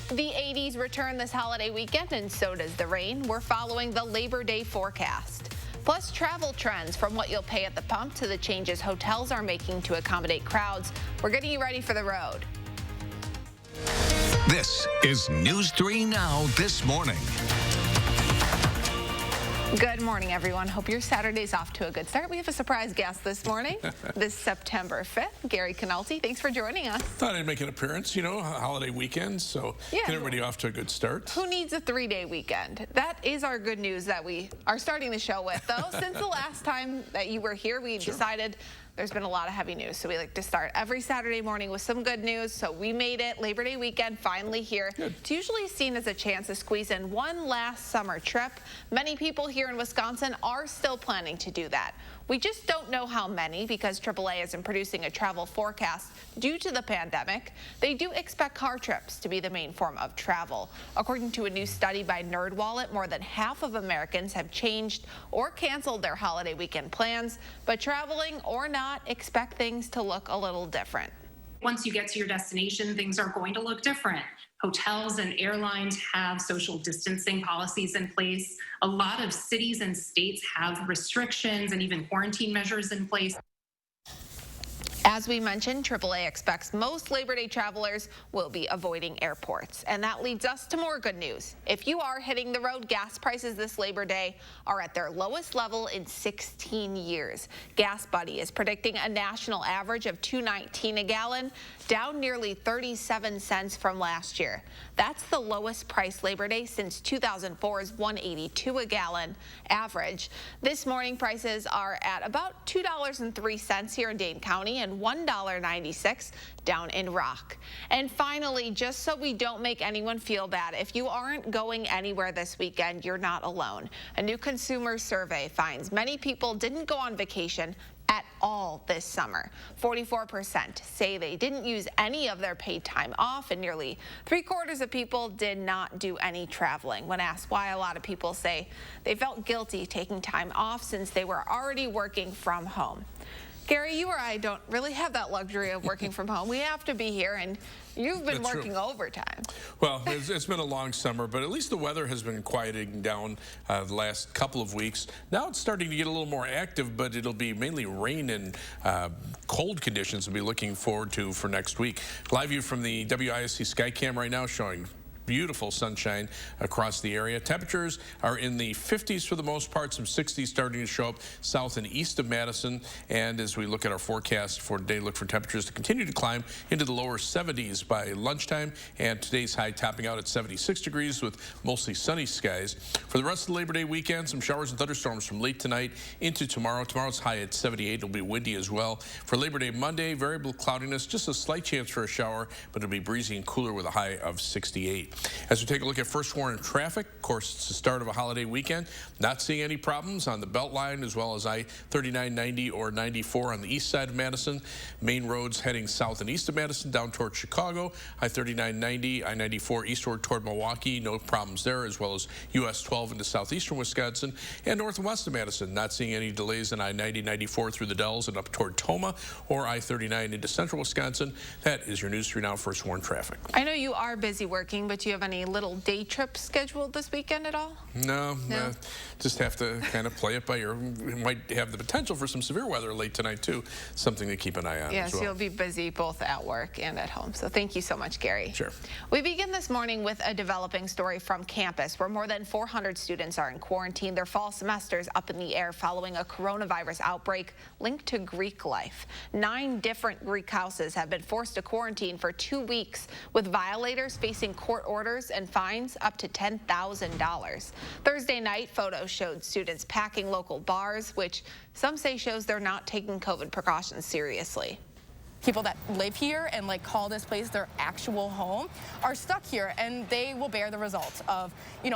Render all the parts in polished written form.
The 80s return this holiday weekend, and so does the rain. We're following the Labor Day forecast. Plus, travel trends from what you'll pay at the pump to the changes hotels are making to accommodate crowds. We're getting you ready for the road. This is News 3 Now this morning. Good morning, everyone. Hope your Saturday's off to a good start. We have a surprise guest this morning, this September 5th, Gary Canalti. Thanks for joining us. Thought I'd make an appearance, holiday weekend, so get everybody off to a good start. Who needs a 3-day weekend? That is our good news that we are starting the show with, though. Since the last time that you were here, we decided there's been a lot of heavy news, so we like to start every Saturday morning with some good news. So we made it, Labor Day weekend, finally here. Good. It's usually seen as a chance to squeeze in one last summer trip. Many people here in Wisconsin are still planning to do that. We just don't know how many because AAA isn't producing a travel forecast due to the pandemic. They do expect car trips to be the main form of travel. According to a new study by NerdWallet, more than half of Americans have changed or canceled their holiday weekend plans, but traveling or not, expect things to look a little different. Once you get to your destination, things are going to look different. Hotels and airlines have social distancing policies in place. A lot of cities and states have restrictions and even quarantine measures in place. As we mentioned, AAA expects most Labor Day travelers will be avoiding airports. And that leads us to more good news. If you are hitting the road, gas prices this Labor Day are at their lowest level in 16 years. Gas Buddy is predicting a national average of $2.19 a gallon, down nearly 37 cents from last year. That's the lowest price Labor Day since 2004's $1.82 a gallon average. This morning, prices are at about $2.03 here in Dane County and $1.96 down in Rock. And finally, just so we don't make anyone feel bad, if you aren't going anywhere this weekend, you're not alone. A new consumer survey finds many people didn't go on vacation at all this summer. 44% say they didn't use any of their paid time off, and nearly 3/4 of people did not do any traveling. When asked why, a lot of people say they felt guilty taking time off since they were already working from home. Gary, you or I don't really have that luxury of working from home. We have to be here, and you've been working overtime. Well, it's been a long summer, but at least the weather has been quieting down the last couple of weeks. Now it's starting to get a little more active, but it'll be mainly rain and cold conditions we'll be looking forward to for next week. Live view from the WISC Skycam right now showing beautiful sunshine across the area. Temperatures are in the 50s for the most part, some 60s starting to show up south and east of Madison. And as we look at our forecast for today, look for temperatures to continue to climb into the lower 70s by lunchtime. And today's high topping out at 76 degrees with mostly sunny skies. For the rest of the Labor Day weekend, some showers and thunderstorms from late tonight into tomorrow. Tomorrow's high at 78. It'll be windy as well. For Labor Day Monday, variable cloudiness, just a slight chance for a shower, but it'll be breezy and cooler with a high of 68. As we take a look at first warning traffic, of course, it's the start of a holiday weekend. Not seeing any problems on the Beltline as well as I-39, 90, or 94 on the east side of Madison. Main roads heading south and east of Madison down toward Chicago. I-39, 90, I-94 eastward toward Milwaukee. No problems there, as well as US 12 into southeastern Wisconsin. And north and west of Madison, not seeing any delays in I-90, 94 through the Dells and up toward Toma, or I-39 into central Wisconsin. That is your News 3 Now first warning traffic. I know you are busy working, but do you have any little day trips scheduled this weekend at all? No. Just have to kind of play it by ear. We might have the potential for some severe weather late tonight, too. Something to keep an eye on as well. Yes, you'll be busy both at work and at home. So thank you so much, Gary. Sure. We begin this morning with a developing story from campus where more than 400 students are in quarantine. Their fall semesters up in the air following a coronavirus outbreak linked to Greek life. 9 different Greek houses have been forced to quarantine for 2 weeks, with violators facing court orders and fines up to $10,000. Thursday night, photos showed students packing local bars, which some say shows they're not taking COVID precautions seriously. People that live here and call this place their actual home are stuck here, and they will bear the results of,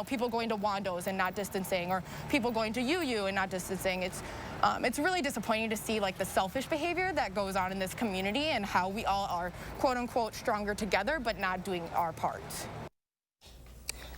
people going to Wando's and not distancing, or people going to UU and not distancing. It's really disappointing to see the selfish behavior that goes on in this community and how we all are quote unquote stronger together, but not doing our part.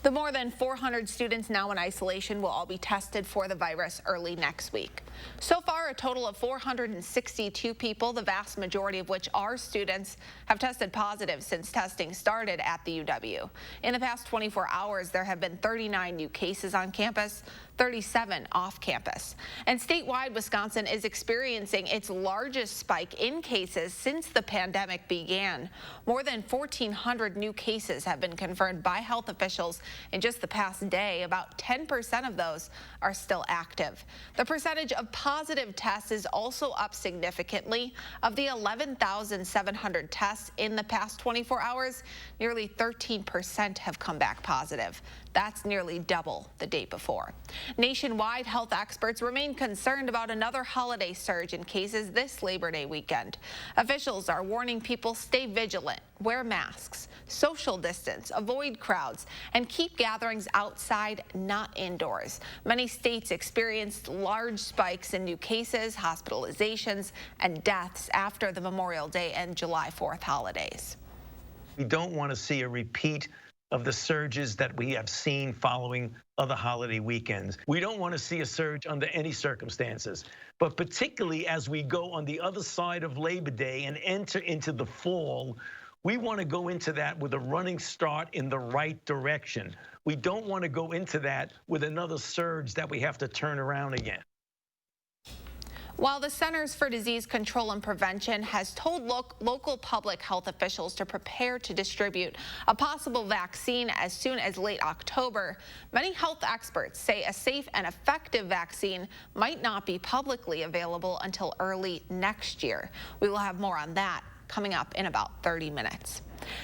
The more than 400 students now in isolation will all be tested for the virus early next week. So far, a total of 462 people, the vast majority of which are students, have tested positive since testing started at the UW. In the past 24 hours, there have been 39 new cases on campus, 37 off campus. And statewide, Wisconsin is experiencing its largest spike in cases since the pandemic began. More than 1,400 new cases have been confirmed by health officials in just the past day. About 10% of those are still active. The percentage of positive tests is also up significantly. Of the 11,700 tests in the past 24 hours, nearly 13% have come back positive. That's nearly double the day before. Nationwide, health experts remain concerned about another holiday surge in cases this Labor Day weekend. Officials are warning people stay vigilant, wear masks, social distance, avoid crowds, and keep gatherings outside, not indoors. Many states experienced large spikes in new cases, hospitalizations, and deaths after the Memorial Day and July 4th holidays. We don't want to see a repeat of the surges that we have seen following other holiday weekends. We don't want to see a surge under any circumstances, but particularly as we go on the other side of Labor Day and enter into the fall, we want to go into that with a running start in the right direction. We don't want to go into that with another surge that we have to turn around again. While the Centers for Disease Control and Prevention has told local public health officials to prepare to distribute a possible vaccine as soon as late October, many health experts say a safe and effective vaccine might not be publicly available until early next year. We will have more on that coming up in about 30 minutes.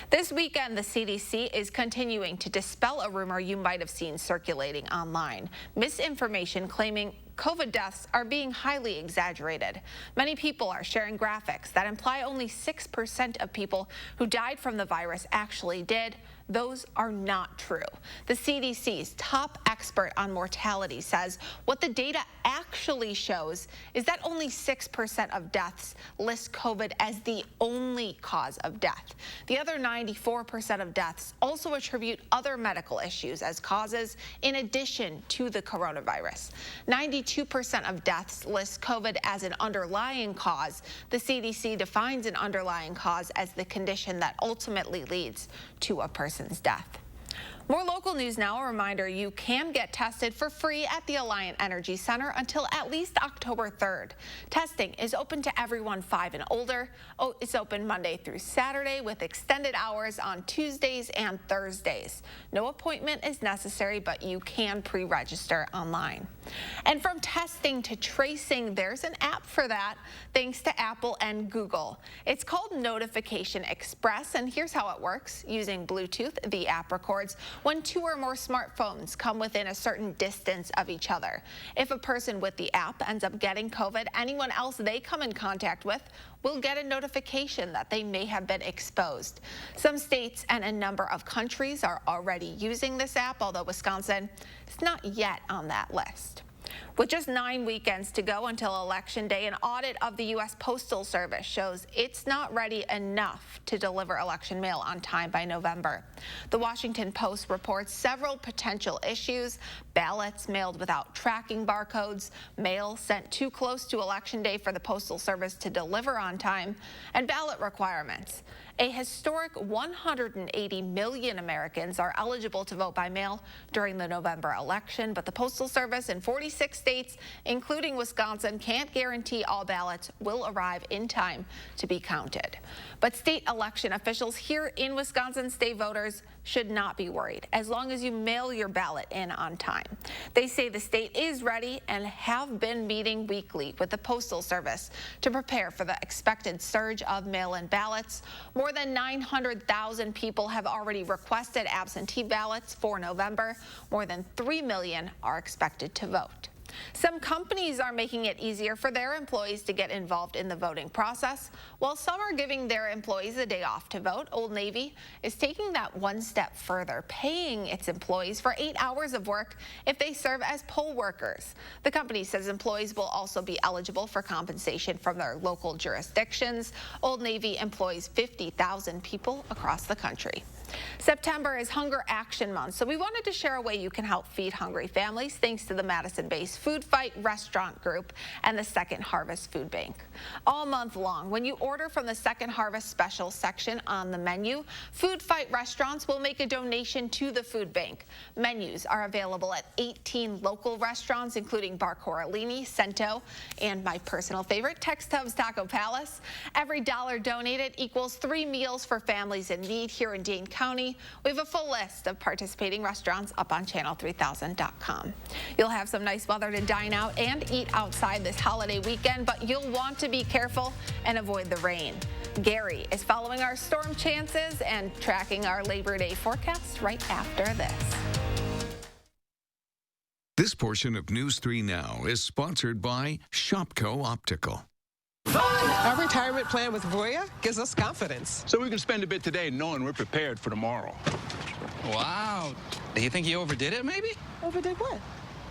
This weekend, the CDC is continuing to dispel a rumor you might have seen circulating online. Misinformation claiming COVID deaths are being highly exaggerated. Many people are sharing graphics that imply only 6% of people who died from the virus actually did. Those are not true. The CDC's top expert on mortality says what the data actually shows is that only 6% of deaths list COVID as the only cause of death. The other 94% of deaths also attribute other medical issues as causes in addition to the coronavirus. 92% of deaths list COVID as an underlying cause. The CDC defines an underlying cause as the condition that ultimately leads to a person's death. More local news now. A reminder, you can get tested for free at the Alliant Energy Center until at least October 3rd. Testing is open to everyone 5 and older. It's open Monday through Saturday with extended hours on Tuesdays and Thursdays. No appointment is necessary, but you can pre-register online. And from testing to tracing, there's an app for that, thanks to Apple and Google. It's called Notification Express, and here's how it works. Using Bluetooth, the app records when 2 or more smartphones come within a certain distance of each other. If a person with the app ends up getting COVID, anyone else they come in contact with will get a notification that they may have been exposed. Some states and a number of countries are already using this app, although Wisconsin is not yet on that list. With just 9 weekends to go until Election Day, an audit of the U.S. Postal Service shows it's not ready enough to deliver election mail on time by November. The Washington Post reports several potential issues: ballots mailed without tracking barcodes, mail sent too close to Election Day for the Postal Service to deliver on time, and ballot requirements. A historic 180 million Americans are eligible to vote by mail during the November election, but the Postal Service in 46 states, including Wisconsin, can't guarantee all ballots will arrive in time to be counted. But state election officials here in Wisconsin say voters should not be worried as long as you mail your ballot in on time. They say the state is ready and have been meeting weekly with the Postal Service to prepare for the expected surge of mail-in ballots. More than 900,000 people have already requested absentee ballots for November. More than 3 million are expected to vote. Some companies are making it easier for their employees to get involved in the voting process. While some are giving their employees a day off to vote, Old Navy is taking that one step further, paying its employees for 8 hours of work if they serve as poll workers. The company says employees will also be eligible for compensation from their local jurisdictions. Old Navy employs 50,000 people across the country. September is Hunger Action Month, so we wanted to share a way you can help feed hungry families thanks to the Madison-based Food Fight Restaurant Group and the Second Harvest Food Bank. All month long, when you order from the Second Harvest Special section on the menu, Food Fight restaurants will make a donation to the food bank. Menus are available at 18 local restaurants, including Bar Coralini, Cento, and my personal favorite, Tex Tubbs Taco Palace. Every dollar donated equals 3 meals for families in need here in Dane County. We have a full list of participating restaurants up on channel3000.com. You'll have some nice weather to dine out and eat outside this holiday weekend, but you'll want to be careful and avoid the rain. Gary is following our storm chances and tracking our Labor Day forecast right after this. This portion of News 3 Now is sponsored by Shopko Optical. Our retirement plan with Voya gives us confidence. So we can spend a bit today knowing we're prepared for tomorrow. Wow. Do you think you overdid it, maybe? Overdid what?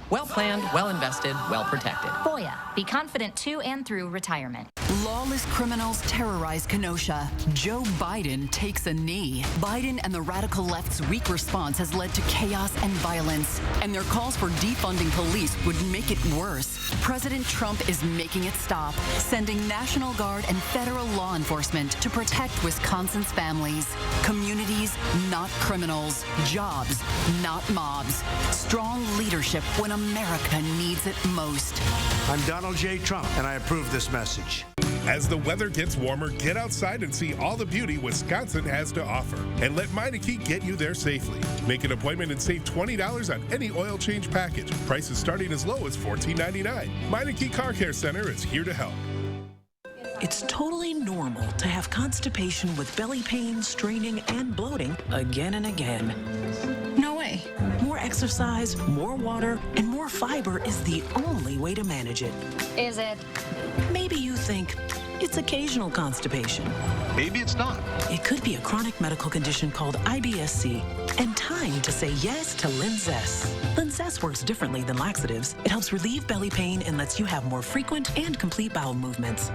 Well planned, well invested, well protected. Voya. Be confident to and through retirement. Lawless criminals terrorize Kenosha. Joe Biden takes a knee. Biden and the radical left's weak response has led to chaos and violence, and their calls for defunding police would make it worse. President Trump is making it stop, sending National Guard and federal law enforcement to protect Wisconsin's families. Communities, not criminals. Jobs, not mobs. Strong leadership when America needs it most. I'm Donald J. Trump, and I approve this message. As the weather gets warmer, get outside and see all the beauty Wisconsin has to offer. And let Meineke get you there safely. Make an appointment and save $20 on any oil change package. Prices starting as low as $14.99. Meineke Car Care Center is here to help. It's totally normal to have constipation with belly pain, straining, and bloating again and again. No way. More exercise, more water, and more fiber is the only way to manage it. Is it? Maybe you think it's occasional constipation. Maybe it's not. It could be a chronic medical condition called IBS-C. And time to say yes to Linzess. Linzess works differently than laxatives. It helps relieve belly pain and lets you have more frequent and complete bowel movements.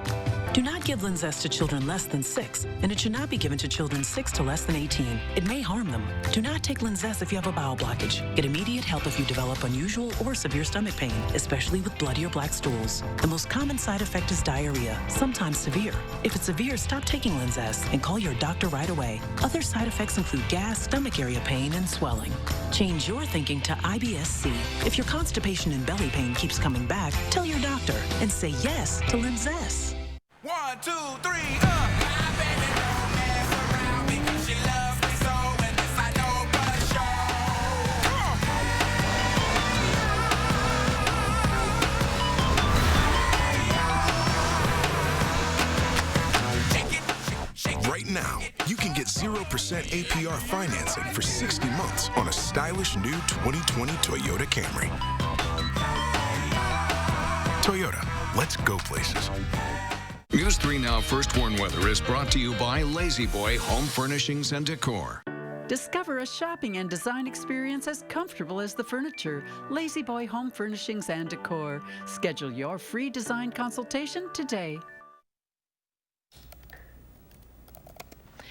Do not give Linzess to children less than 6, and it should not be given to children 6 to less than 18. It may harm them. Do not take Linzess if you have a bowel blockage. Get immediate help if you develop unusual or severe stomach pain, especially with bloody or black stools. The most common side effect is diarrhea, sometimes severe. If it's severe, stop taking Linzess and call your doctor right away. Other side effects include gas, stomach area pain, and swelling. Change your thinking to IBS-C. If your constipation and belly pain keeps coming back, tell your doctor and say yes to Linzess. 1, 2, 3, My baby don't mess around because she loves me so, and this I know for sure. Right now, you can get 0% APR financing for 60 months on a stylish new 2020 Toyota Camry. Toyota, let's go places. News 3 Now First Warn Weather is brought to you by Lazy Boy Home Furnishings and Decor. Discover a shopping and design experience as comfortable as the furniture. Lazy Boy Home Furnishings and Decor. Schedule your free design consultation today.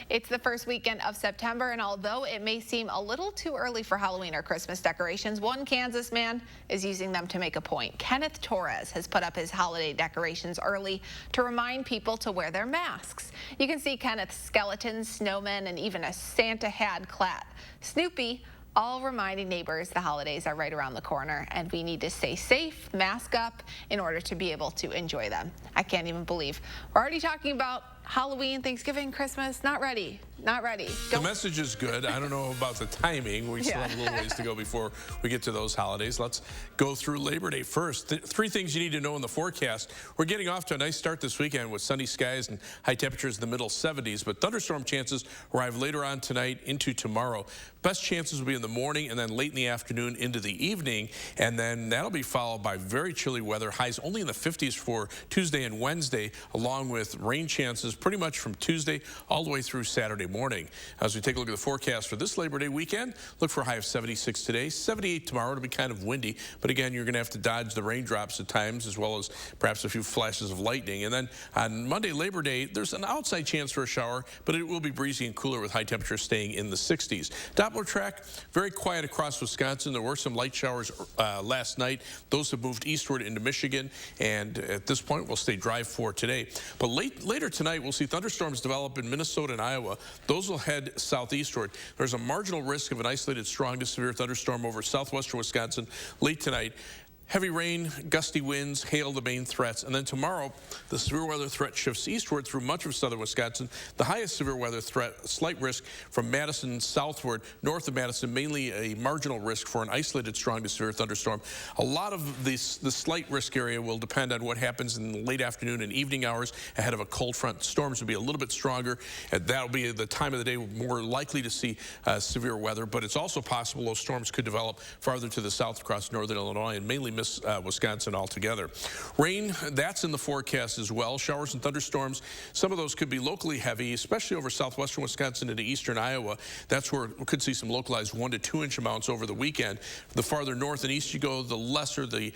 It's the first weekend of September, and although it may seem a little too early for Halloween or Christmas decorations, one Kansas man is using them to make a point. Kenneth Torres has put up his holiday decorations early to remind people to wear their masks. You can see Kenneth's skeletons, snowmen, and even a Santa hat clad Snoopy, all reminding neighbors the holidays are right around the corner and we need to stay safe, mask up, in order to be able to enjoy them. I can't even believe we're already talking about Halloween, Thanksgiving, Christmas. Not ready. Not ready. The message is good. I don't know about the timing. We still have a little ways to go before we get to those holidays. Let's go through Labor Day first. Three things you need to know in the forecast. We're getting off to a nice start this weekend with sunny skies and high temperatures in the middle 70s, but thunderstorm chances arrive later on tonight into tomorrow. Best chances will be in the morning and then late in the afternoon into the evening, and then that'll be followed by very chilly weather. Highs only in the 50s for Tuesday and Wednesday, along with rain chances pretty much from Tuesday all the way through Saturday morning. As we take a look at the forecast for this Labor Day weekend, look for a high of 76 today, 78 tomorrow. It'll be kind of windy, but again, you're going to have to dodge the raindrops at times, as well as perhaps a few flashes of lightning. And then on Monday, Labor Day, there's an outside chance for a shower, but it will be breezy and cooler with high temperatures staying in the 60s. Doppler track, very quiet across Wisconsin. There were some light showers last night. Those have moved eastward into Michigan, and at this point, we'll stay dry for today. But later tonight, we'll see thunderstorms develop in Minnesota and Iowa. Those will head southeastward. There's a marginal risk of an isolated strong to severe thunderstorm over southwestern Wisconsin late tonight. Heavy rain, gusty winds, hail the main threats. And then tomorrow, the severe weather threat shifts eastward through much of southern Wisconsin. The highest severe weather threat, slight risk from Madison southward. North of Madison, mainly a marginal risk for an isolated strong to severe thunderstorm. A lot of the slight risk area will depend on what happens in the late afternoon and evening hours ahead of a cold front. Storms will be a little bit stronger, and that'll be the time of the day we're more likely to see severe weather. But it's also possible those storms could develop farther to the south across northern Illinois and mainly Wisconsin altogether. Rain, that's in the forecast as well. Showers and thunderstorms. Some of those could be locally heavy, especially over southwestern Wisconsin into eastern Iowa. That's where we could see some localized 1 to 2 inch amounts over the weekend. The farther north and east you go, the lesser the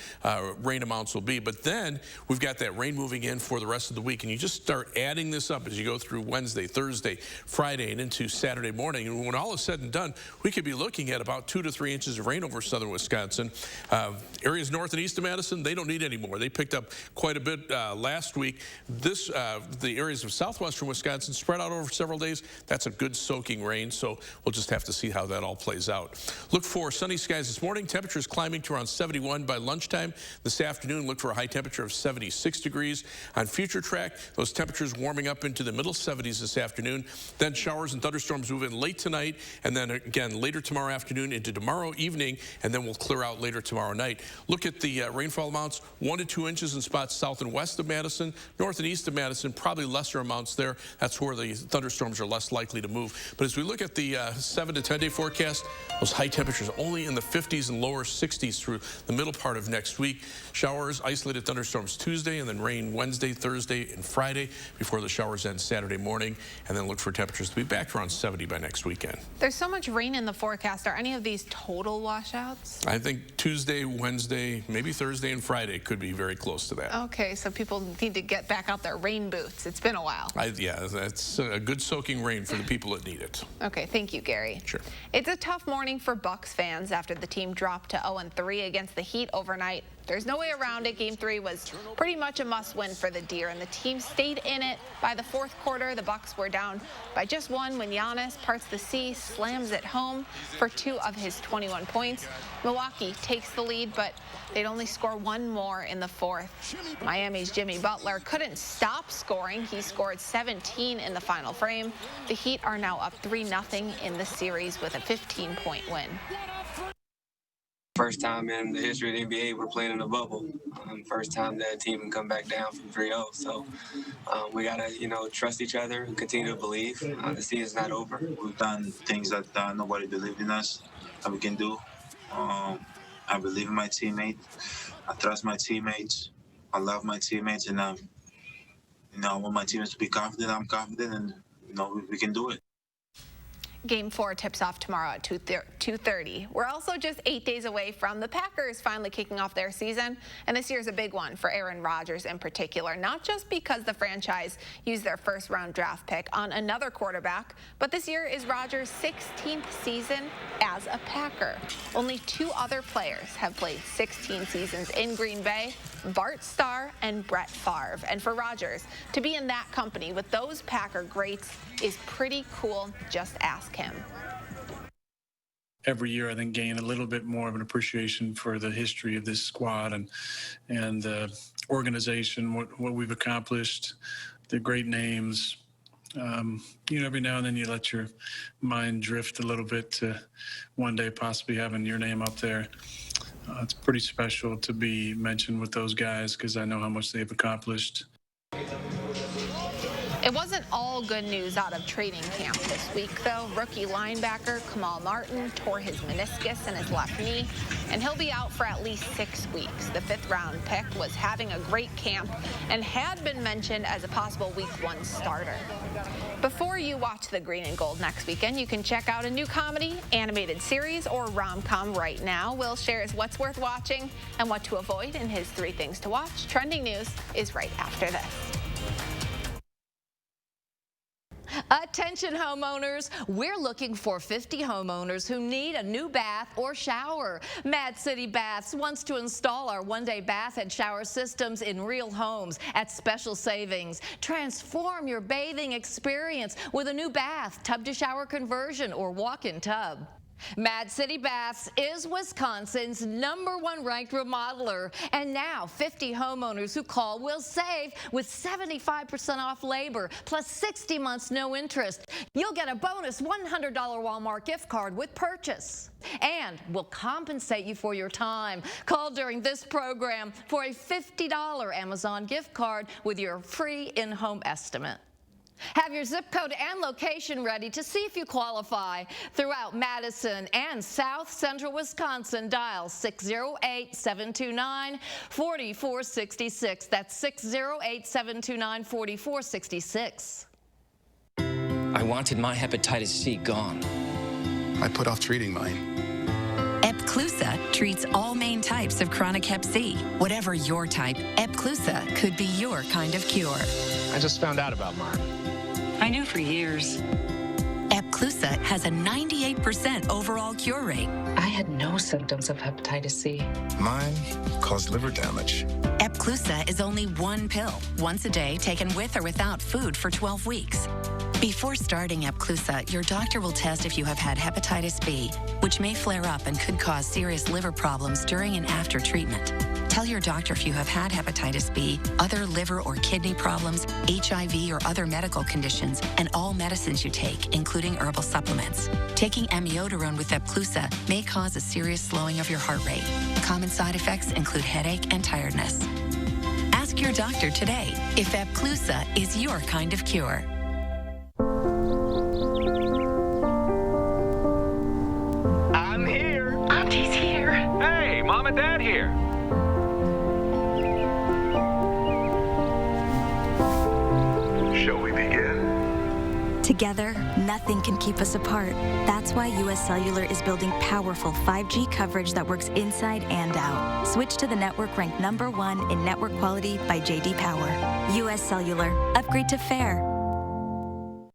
rain amounts will be. But then we've got that rain moving in for the rest of the week, and you just start adding this up as you go through Wednesday, Thursday, Friday, and into Saturday morning. And when all is said and done, we could be looking at about 2 to 3 inches of rain over southern Wisconsin. Areas north and east of Madison, they don't need any more. They picked up quite a bit last week. The areas of southwestern Wisconsin spread out over several days. That's a good soaking rain, so we'll just have to see how that all plays out. Look for sunny skies this morning. Temperatures climbing to around 71 by lunchtime. This afternoon, look for a high temperature of 76 degrees. On future track, those temperatures warming up into the middle 70s this afternoon. Then showers and thunderstorms move in late tonight, and then again later tomorrow afternoon into tomorrow evening, and then we'll clear out later tomorrow night. Look at the rainfall amounts, 1 to 2 inches in spots south and west of Madison. North and east of Madison, probably lesser amounts there. That's where the thunderstorms are less likely to move. But as we look at the 7 to 10 day forecast, those high temperatures only in the 50s and lower 60s through the middle part of next week. Showers, isolated thunderstorms Tuesday, and then rain Wednesday, Thursday, and Friday before the showers end Saturday morning. And then look for temperatures to be back to around 70 by next weekend. There's so much rain in the forecast. Are any of these total washouts? I think Tuesday, Wednesday, maybe Thursday and Friday could be very close to that. Okay, so people need to get back out their rain boots. It's been a while. Yeah, that's a good soaking rain for the people that need it. Okay, thank you, Gary. Sure. It's a tough morning for Bucks fans after the team dropped to 0-3 against the Heat overnight. There's no way around it. Game 3 was pretty much a must-win for the Deer, and the team stayed in it. By the fourth quarter, the Bucks were down by just 1 when Giannis parts the sea, slams it home for 2 of his 21 points. Milwaukee takes the lead, but they'd only score 1 more in the fourth. Miami's Jimmy Butler couldn't stop scoring. He scored 17 in the final frame. The Heat are now up 3-0 in the series with a 15-point win. First time in the history of the NBA we're playing in a bubble. First time that a team can come back down from 3-0. So we got to, trust each other and continue to believe. The season's not over. We've done things that nobody believed in us that we can do. I believe in my teammate. I trust my teammates. I love my teammates. And, I want my teammates to be confident. I'm confident. And, we can do it. Game 4 tips off tomorrow at 2:30. We're also just 8 days away from the Packers finally kicking off their season, and this year's a big one for Aaron Rodgers in particular, not just because the franchise used their first-round draft pick on another quarterback, but this year is Rodgers' 16th season as a Packer. Only 2 other players have played 16 seasons in Green Bay, Bart Starr and Brett Favre. And for Rodgers to be in that company with those Packer greats is pretty cool. Just ask him. Every year, I think, gain a little bit more of an appreciation for the history of this squad and the organization, what we've accomplished, the great names. Every now and then you let your mind drift a little bit to one day possibly having your name up there. It's pretty special to be mentioned with those guys because I know how much they've accomplished. It wasn't all all good news out of training camp this week, though. Rookie linebacker Kamal Martin tore his meniscus in his left knee, and he'll be out for at least 6 weeks. The 5th-round pick was having a great camp and had been mentioned as a possible Week 1 starter. Before you watch the Green and Gold next weekend, you can check out a new comedy, animated series, or rom-com right now. Will shares what's worth watching and what to avoid in his 3 Things to Watch. Trending news is right after this. Attention homeowners, we're looking for 50 homeowners who need a new bath or shower. Mad City Baths wants to install our one-day bath and shower systems in real homes at special savings. Transform your bathing experience with a new bath, tub-to-shower conversion, or walk-in tub. Mad City Baths is Wisconsin's #1 ranked remodeler, and now 50 homeowners who call will save with 75% off labor plus 60 months no interest. You'll get a bonus $100 Walmart gift card with purchase, and we'll compensate you for your time. Call during this program for a $50 Amazon gift card with your free in-home estimate. Have your zip code and location ready to see if you qualify. Throughout Madison and South Central Wisconsin, dial 608-729-4466. That's 608-729-4466. I wanted my hepatitis C gone. I put off treating mine. Epclusa treats all main types of chronic hep C. Whatever your type, Epclusa could be your kind of cure. I just found out about mine. I knew for years. Epclusa has a 98% overall cure rate. I had no symptoms of hepatitis C. Mine caused liver damage. Epclusa is only 1 pill, once a day, taken with or without food for 12 weeks. Before starting Epclusa, your doctor will test if you have had hepatitis B, which may flare up and could cause serious liver problems during and after treatment. Tell your doctor if you have had hepatitis B, other liver or kidney problems, HIV or other medical conditions, and all medicines you take, including herbal supplements. Taking amiodarone with Epclusa may cause a serious slowing of your heart rate. Common side effects include headache and tiredness. Ask your doctor today if Epclusa is your kind of cure. I'm here. Auntie's here. Hey, Mom and Dad here. Shall we begin? Together, nothing can keep us apart. That's why US Cellular is building powerful 5G coverage that works inside and out. Switch to the network ranked #1 in network quality by J.D. Power. US Cellular. Upgrade to fair.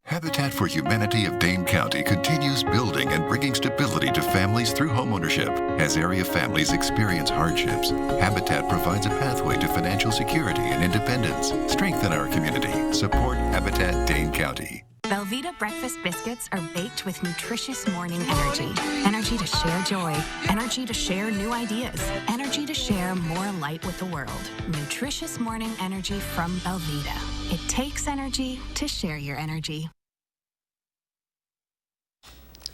Habitat for Humanity of Dane County continues building and bringing stability to families through homeownership. As area families experience hardships, Habitat provides a pathway to financial security and independence. Strengthen our community. Support Habitat Dane County. Belvita breakfast biscuits are baked with nutritious morning energy. Energy to share joy. Energy to share new ideas. Energy to share more light with the world. Nutritious morning energy from Belvita. It takes energy to share your energy.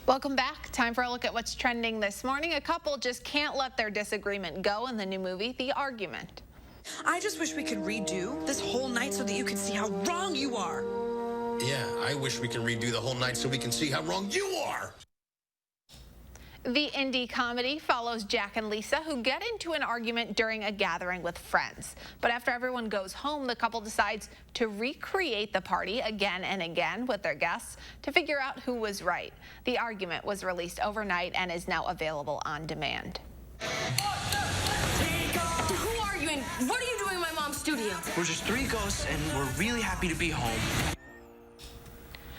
Welcome back. Time for a look at what's trending this morning. A couple just can't let their disagreement go in the new movie, The Argument. I just wish we could redo this whole night so that you could see how wrong you are. Yeah, I wish we can redo the whole night so we can see how wrong you are. The indie comedy follows Jack and Lisa, who get into an argument during a gathering with friends. But after everyone goes home, the couple decides to recreate the party again and again with their guests to figure out who was right. The Argument was released overnight and is now available on demand. Who are you and what are you doing in my mom's studio? We're just 3 ghosts and we're really happy to be home.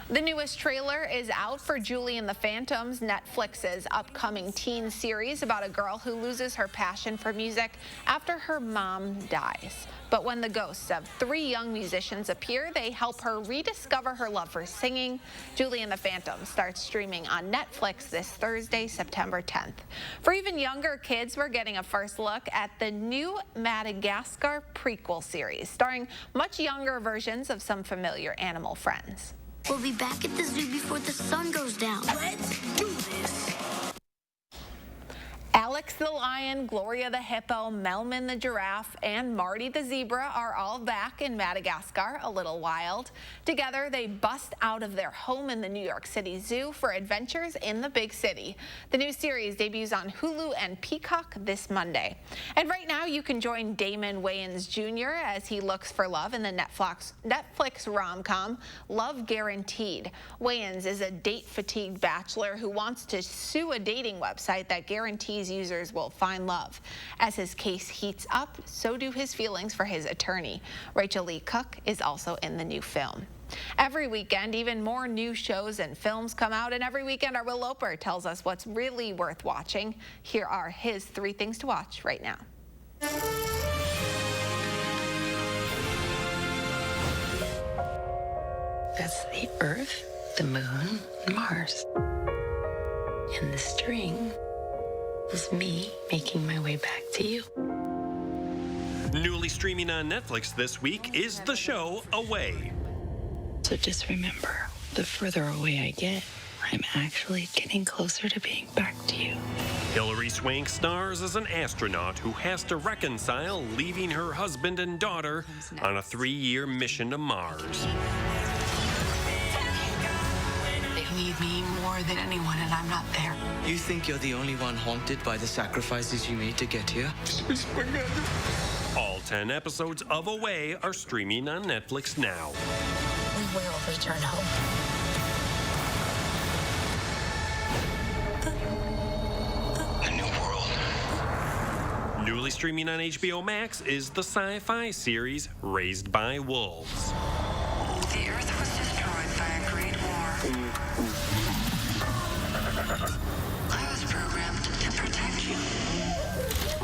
The newest trailer is out for Julie and the Phantoms, Netflix's upcoming teen series about a girl who loses her passion for music after her mom dies. But when the ghosts of 3 young musicians appear, they help her rediscover her love for singing. Julie and the Phantoms starts streaming on Netflix this Thursday, September 10th. For even younger kids, we're getting a first look at the new Madagascar prequel series, starring much younger versions of some familiar animal friends. We'll be back at the zoo before the sun goes down. Let's do this. Alex the lion, Gloria the hippo, Melman the giraffe, and Marty the zebra are all back in Madagascar, a little wild. Together, they bust out of their home in the New York City Zoo for adventures in the big city. The new series debuts on Hulu and Peacock this Monday. And right now, you can join Damon Wayans Jr. as he looks for love in the Netflix rom-com Love Guaranteed. Wayans is a date-fatigued bachelor who wants to sue a dating website that guarantees users will find love. As his case heats up, so do his feelings for his attorney. Rachel Lee Cook is also in the new film. Every weekend, even more new shows and films come out, and every weekend our Will Loper tells us what's really worth watching. Here are his 3 things to watch right now. That's the Earth, the Moon, Mars. And the string is me making my way back to you. Newly streaming on Netflix this week is the show Away. So just remember, the further away I get, I'm actually getting closer to being back to you. Hilary Swank stars as an astronaut who has to reconcile leaving her husband and daughter on a 3-year mission to Mars. They need me more than anyone, and I'm not there. You think you're the only one haunted by the sacrifices you made to get here? All 10 episodes of Away are streaming on Netflix now. We will return home. A new world. Newly streaming on HBO Max is the sci-fi series Raised by Wolves. The Earth was destroyed by a great war. I was programmed to protect you.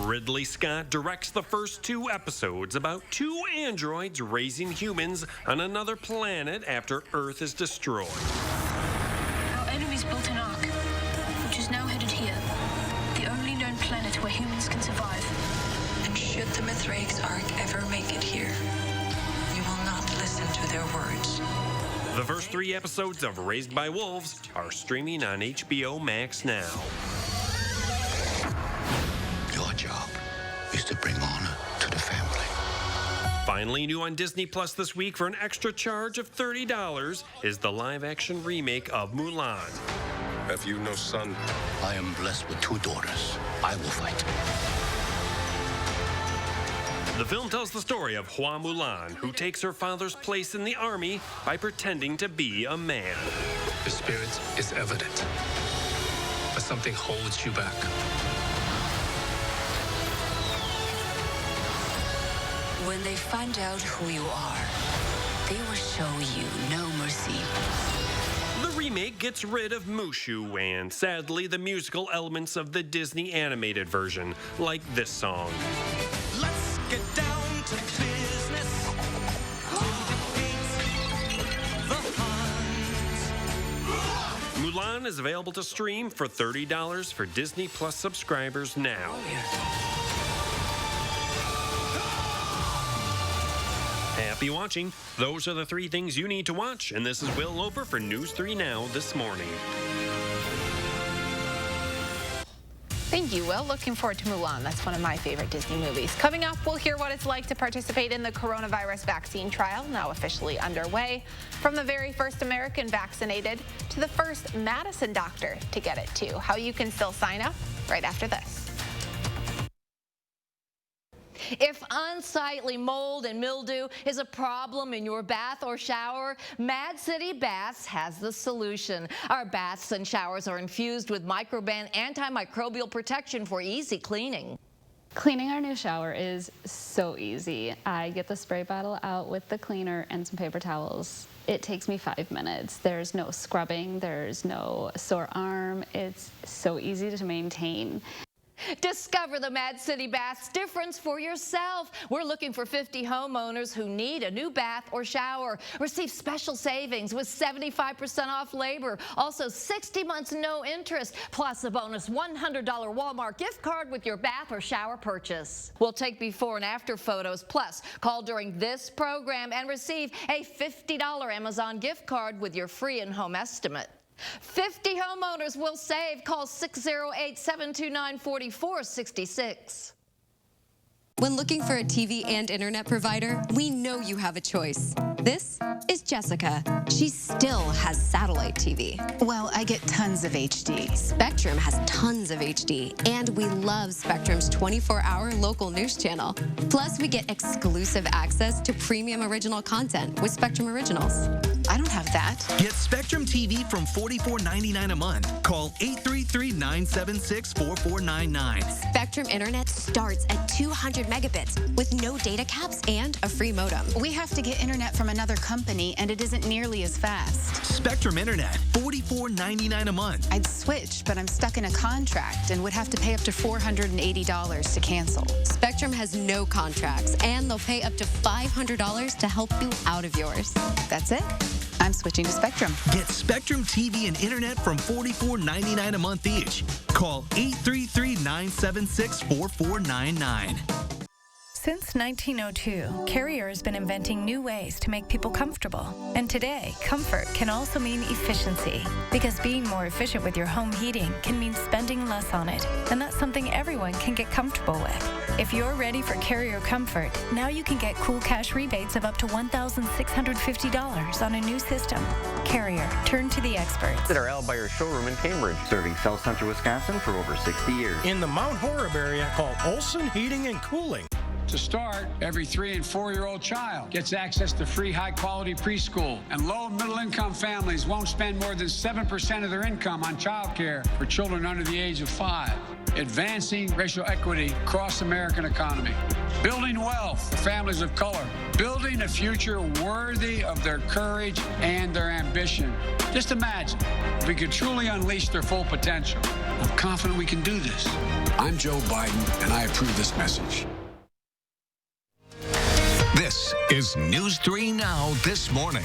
Ridley Scott directs the first 2 episodes about 2 androids raising humans on another planet after Earth is destroyed. Our enemies built an ark, which is now headed here. The only known planet where humans can survive. And should the Mithrax ark ever make it here, you will not listen to their words. The first 3 episodes of Raised by Wolves are streaming on HBO Max now. Your job is to bring honor to the family. Finally new on Disney Plus this week for an extra charge of $30 is the live-action remake of Mulan. Have you no son? I am blessed with 2 daughters. I will fight. The film tells the story of Hua Mulan, who takes her father's place in the army by pretending to be a man. The spirit is evident, but something holds you back. When they find out who you are, they will show you no mercy. The remake gets rid of Mushu and, sadly, the musical elements of the Disney animated version, like this song. Let's get down to business. Mulan is available to stream for $30 for Disney Plus subscribers now. Happy watching. Those are the 3 things you need to watch, and this is Will Loper for News 3 Now this morning. Thank you, Will. Looking forward to Mulan. That's one of my favorite Disney movies. Coming up, we'll hear what it's like to participate in the coronavirus vaccine trial, now officially underway. From the very first American vaccinated to the first Madison doctor to get it too. How you can still sign up right after this. If unsightly mold and mildew is a problem in your bath or shower, Mad City Baths has the solution. Our baths and showers are infused with Microban antimicrobial protection for easy cleaning. Cleaning our new shower is so easy. I get the spray bottle out with the cleaner and some paper towels. It takes me 5 minutes. There's no scrubbing, there's no sore arm. It's so easy to maintain. Discover the Mad City Baths difference for yourself. We're looking for 50 homeowners who need a new bath or shower. Receive special savings with 75% off labor. Also 60 months no interest, plus a bonus $100 Walmart gift card with your bath or shower purchase. We'll take before and after photos, plus call during this program and receive a $50 Amazon gift card with your free in-home estimate. 50 homeowners will save. Call 608-729-4466. When looking for a TV and internet provider, we know you have a choice. This is Jessica. She still has satellite TV. Well, I get tons of HD. Spectrum has tons of HD, and we love Spectrum's 24-hour local news channel. Plus, we get exclusive access to premium original content with Spectrum Originals. I don't have that. Get Spectrum TV from $44.99 a month. Call 833-976-4499. Spectrum Internet starts at 200 megabits with no data caps and a free modem. We have to get internet from another company, and it isn't nearly as fast. Spectrum Internet, $44.99 a month. I'd switch, but I'm stuck in a contract and would have to pay up to $480 to cancel. Spectrum has no contracts, and they'll pay up to $500 to help you out of yours. That's it. I'm switching to Spectrum. Get Spectrum TV and internet from $44.99 a month each. Call 833-976-4499. Since 1902, Carrier has been inventing new ways to make people comfortable. And today, comfort can also mean efficiency. Because being more efficient with your home heating can mean spending less on it. And that's something everyone can get comfortable with. If you're ready for Carrier Comfort, now you can get cool cash rebates of up to $1,650 on a new system. Carrier, turn to the experts. At our Al Bayer showroom in Cambridge, serving South Central Wisconsin for over 60 years. In the Mount Horeb area, call Olson Heating and Cooling. To start, every 3- and 4-year-old child gets access to free high-quality preschool, and low- and middle-income families won't spend more than 7% of their income on child care for children under the age of 5. Advancing racial equity across the American economy. Building wealth for families of color. Building a future worthy of their courage and their ambition. Just imagine if we could truly unleash their full potential. I'm confident we can do this. I'm Joe Biden, and I approve this message. This is News 3 Now this morning.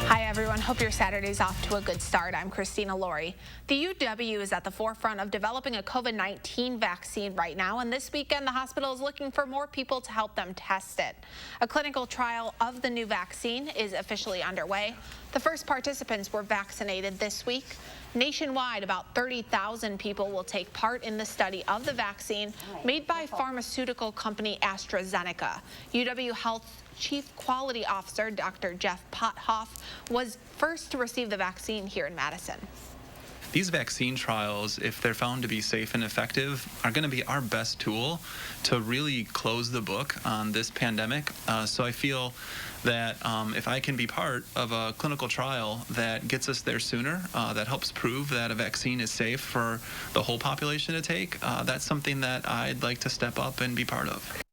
Hi, everyone. Hope your Saturday's off to a good start. I'm Christina Laurie. The UW is at the forefront of developing a COVID-19 vaccine right now, and this weekend the hospital is looking for more people to help them test it. A clinical trial of the new vaccine is officially underway. The first participants were vaccinated this week. Nationwide, about 30,000 people will take part in the study of the vaccine made by pharmaceutical company AstraZeneca. UW Health Chief Quality Officer Dr. Jeff Pothoff was first to receive the vaccine here in Madison. These vaccine trials, if they're found to be safe and effective, are going to be our best tool to really close the book on this pandemic. So I feel that if I can be part of a clinical trial that gets us there sooner, that helps prove that a vaccine is safe for the whole population to take, that's something that I'd like to step up and be part of.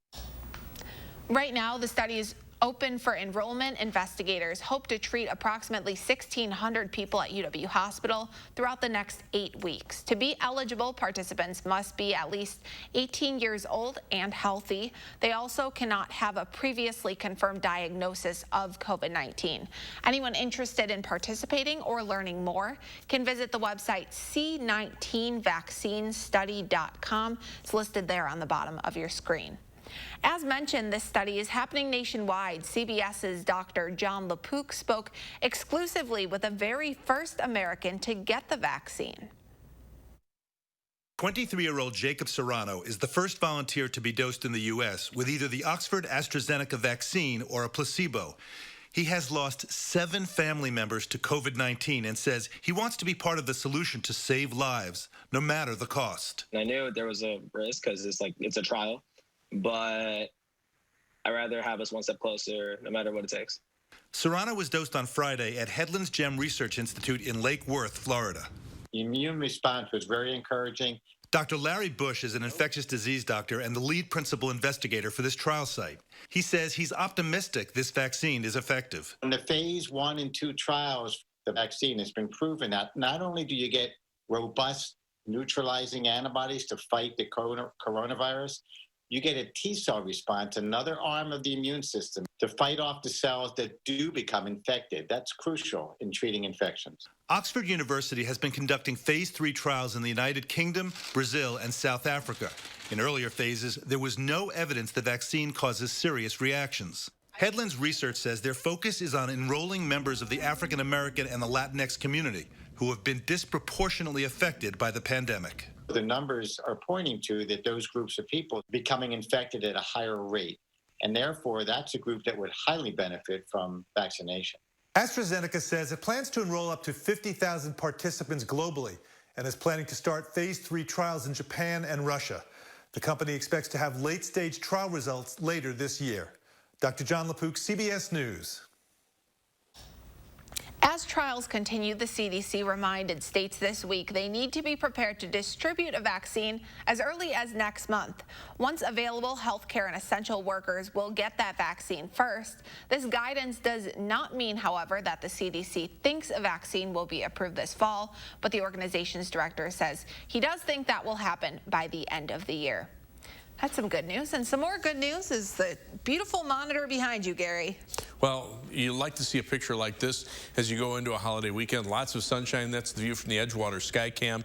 Right now, the study is open for enrollment. Investigators hope to treat approximately 1,600 people at UW Hospital throughout the next 8 weeks. To be eligible, participants must be at least 18 years old and healthy. They also cannot have a previously confirmed diagnosis of COVID-19. Anyone interested in participating or learning more can visit the website c19vaccinestudy.com. It's listed there on the bottom of your screen. As mentioned, this study is happening nationwide. CBS's Dr. John LaPook spoke exclusively with the very first American to get the vaccine. 23-year-old Jacob Serrano is the first volunteer to be dosed in the U.S. with either the Oxford AstraZeneca vaccine or a placebo. He has lost 7 family members to COVID-19 and says he wants to be part of the solution to save lives, no matter the cost. I knew there was a risk because it's a trial. But I'd rather have us one step closer, no matter what it takes. Serrano was dosed on Friday at Headlands Gem Research Institute in Lake Worth, Florida. The immune response was very encouraging. Dr. Larry Bush is an infectious disease doctor and the lead principal investigator for this trial site. He says he's optimistic this vaccine is effective. In the phase 1 and 2 trials, the vaccine has been proven that not only do you get robust neutralizing antibodies to fight the coronavirus, you get a T-cell response, another arm of the immune system, to fight off the cells that do become infected. That's crucial in treating infections. Oxford University has been conducting phase 3 trials in the United Kingdom, Brazil, and South Africa. In earlier phases, there was no evidence the vaccine causes serious reactions. Headland's research says their focus is on enrolling members of the African American and the Latinx community who have been disproportionately affected by the pandemic. The numbers are pointing to that those groups of people becoming infected at a higher rate, and therefore that's a group that would highly benefit from vaccination. AstraZeneca says it plans to enroll up to 50,000 participants globally and is planning to start phase 3 trials in Japan and Russia. The company expects to have late-stage trial results later this year. Dr. John LaPook, CBS News. As trials continue, the CDC reminded states this week they need to be prepared to distribute a vaccine as early as next month. Once available, healthcare and essential workers will get that vaccine first. This guidance does not mean, however, that the CDC thinks a vaccine will be approved this fall, but the organization's director says he does think that will happen by the end of the year. That's some good news. And some more good news is the beautiful monitor behind you, Gary. Well, you like to see a picture like this as you go into a holiday weekend. Lots of sunshine. That's the view from the Edgewater Skycam.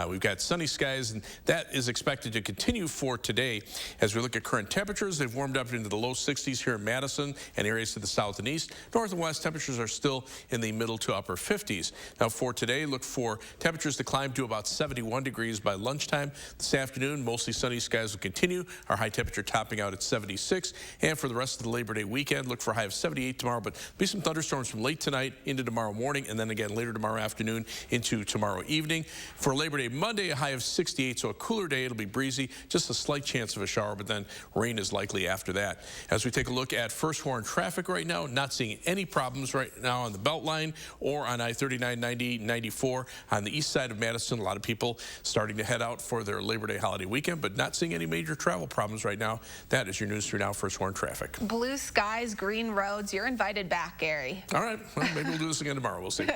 We've got sunny skies, and that is expected to continue for today. As we look at current temperatures, they've warmed up into the low 60s here in Madison and areas to the south and east. North and west temperatures are still in the middle to upper 50s. Now for today, look for temperatures to climb to about 71 degrees by lunchtime. This afternoon, mostly sunny skies will continue. Our high temperature topping out at 76. And for the rest of the Labor Day weekend, look for a high of 78 tomorrow, but be some thunderstorms from late tonight into tomorrow morning, and then again later tomorrow afternoon into tomorrow evening. For Labor Day Monday, a high of 68, so a cooler day. It'll be breezy, just a slight chance of a shower, but then rain is likely after that. As we take a look at First Horn traffic right now, not seeing any problems right now on the Beltline or on I-39, 90, 94 on the east side of Madison. A lot of people starting to head out for their Labor Day holiday weekend, but not seeing any major travel problems right now. That is your News 3 Now First Horn traffic. Blue skies, green roads. You're invited back, Gary. All right. Well, maybe we'll do this again tomorrow. We'll see.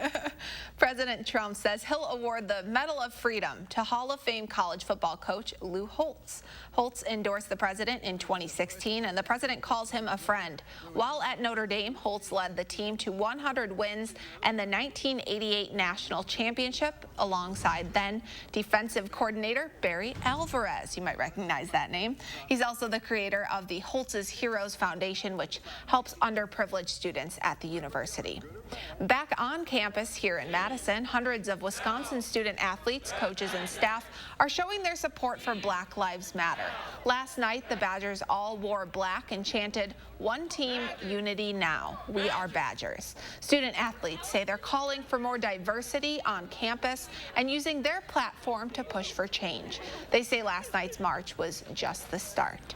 President Trump says he'll award the Medal of Freedom to Hall of Fame college football coach Lou Holtz. Holtz endorsed the president in 2016, and the president calls him a friend. While at Notre Dame, Holtz led the team to 100 wins and the 1988 national championship alongside then defensive coordinator Barry Alvarez. You might recognize that name. He's also the creator of the Holtz's Heroes Foundation, which helps underprivileged students at the university. Back on campus here in Madison, hundreds of Wisconsin student athletes, coaches, and staff are showing their support for Black Lives Matter. Last night, the Badgers all wore black and chanted, "One team, unity now. We are Badgers." Student athletes say they're calling for more diversity on campus and using their platform to push for change. They say last night's march was just the start.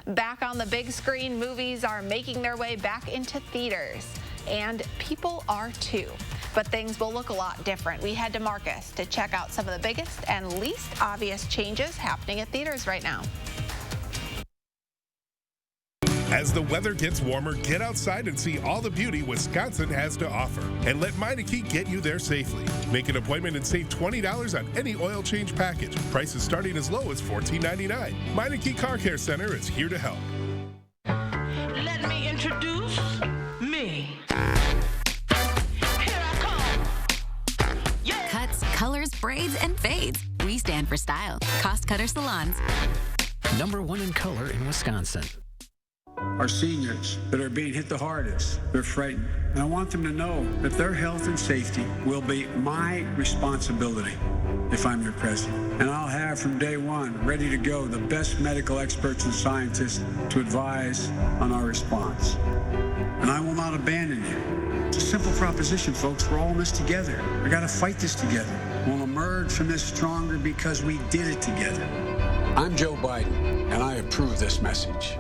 Back on the big screen, movies are making their way back into theaters, and people are too. But things will look a lot different. We head to Marcus to check out some of the biggest and least obvious changes happening at theaters right now. As the weather gets warmer, get outside and see all the beauty Wisconsin has to offer. And let Meineke get you there safely. Make an appointment and save $20 on any oil change package. Prices starting as low as $14.99. Meineke Car Care Center is here to help. Let me introduce me. Cuts, colors, braids, and fades. We stand for style. Cost Cutter Salons. #1 in color in Wisconsin. Our seniors that are being hit the hardest, they're frightened. And I want them to know that their health and safety will be my responsibility if I'm your president. And I'll have from day one, ready to go, the best medical experts and scientists to advise on our response. And I will not abandon you. It's a simple proposition, folks. We're all in this together. We got to fight this together. We'll emerge from this stronger because we did it together. I'm Joe Biden, and I approve this message.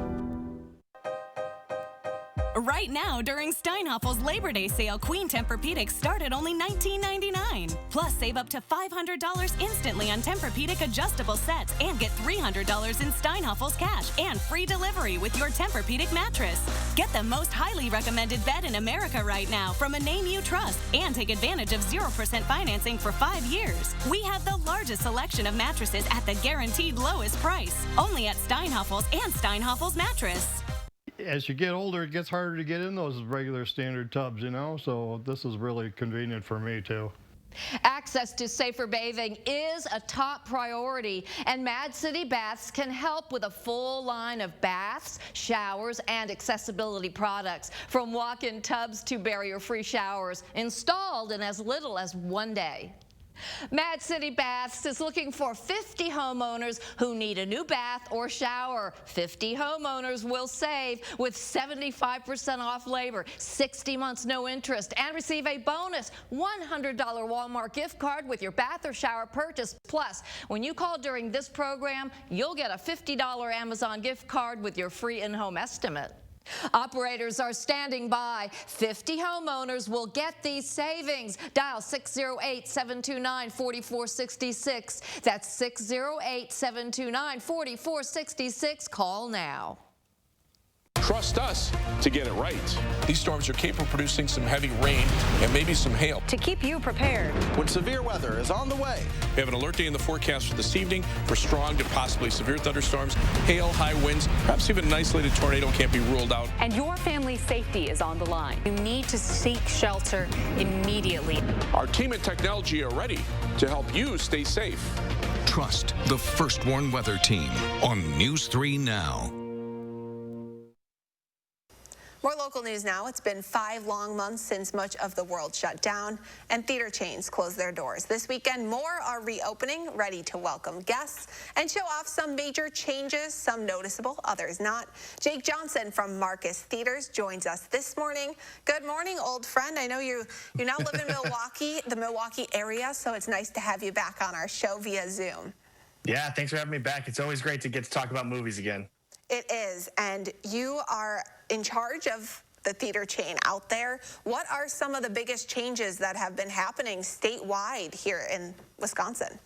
Right now, during Steinhaffel's Labor Day sale, Queen Tempur-Pedics start at only $19.99. Plus, save up to $500 instantly on Tempur-Pedic adjustable sets and get $300 in Steinhaffel's cash and free delivery with your Tempur-Pedic mattress. Get the most highly recommended bed in America right now from a name you trust and take advantage of 0% financing for 5 years. We have the largest selection of mattresses at the guaranteed lowest price. Only at Steinhaffel's and Steinhaffel's Mattress. As you get older, it gets harder to get in those regular standard tubs, you know, so this is really convenient for me too. Access to safer bathing is a top priority, and Mad City Baths can help with a full line of baths, showers, and accessibility products, from walk-in tubs to barrier-free showers, installed in as little as 1 day. Mad City Baths is looking for 50 homeowners who need a new bath or shower. 50 homeowners will save with 75% off labor, 60 months no interest, and receive a bonus $100 Walmart gift card with your bath or shower purchase. Plus, when you call during this program, you'll get a $50 Amazon gift card with your free in-home estimate. Operators are standing by. 50 homeowners will get these savings. Dial 608-729-4466. That's 608-729-4466. Call now. Trust us to get it right. These storms are capable of producing some heavy rain and maybe some hail. To keep you prepared when severe weather is on the way. We have an alert day in the forecast for this evening for strong to possibly severe thunderstorms, hail, high winds, perhaps even an isolated tornado can't be ruled out. And your family's safety is on the line. You need to seek shelter immediately. Our team and technology are ready to help you stay safe. Trust the First Warn Weather Team on News 3 Now. More local news now. It's been 5 long months since much of the world shut down and theater chains closed their doors. This weekend, more are reopening, ready to welcome guests and show off some major changes, some noticeable, others not. Jake Johnson from Marcus Theaters joins us this morning. Good morning, old friend. I know you now live in Milwaukee, the Milwaukee area, so it's nice to have you back on our show via Zoom. Yeah, thanks for having me back. It's always great to get to talk about movies again. It is, and you are in charge of the theater chain out there. What are some of the biggest changes that have been happening statewide here in Wisconsin?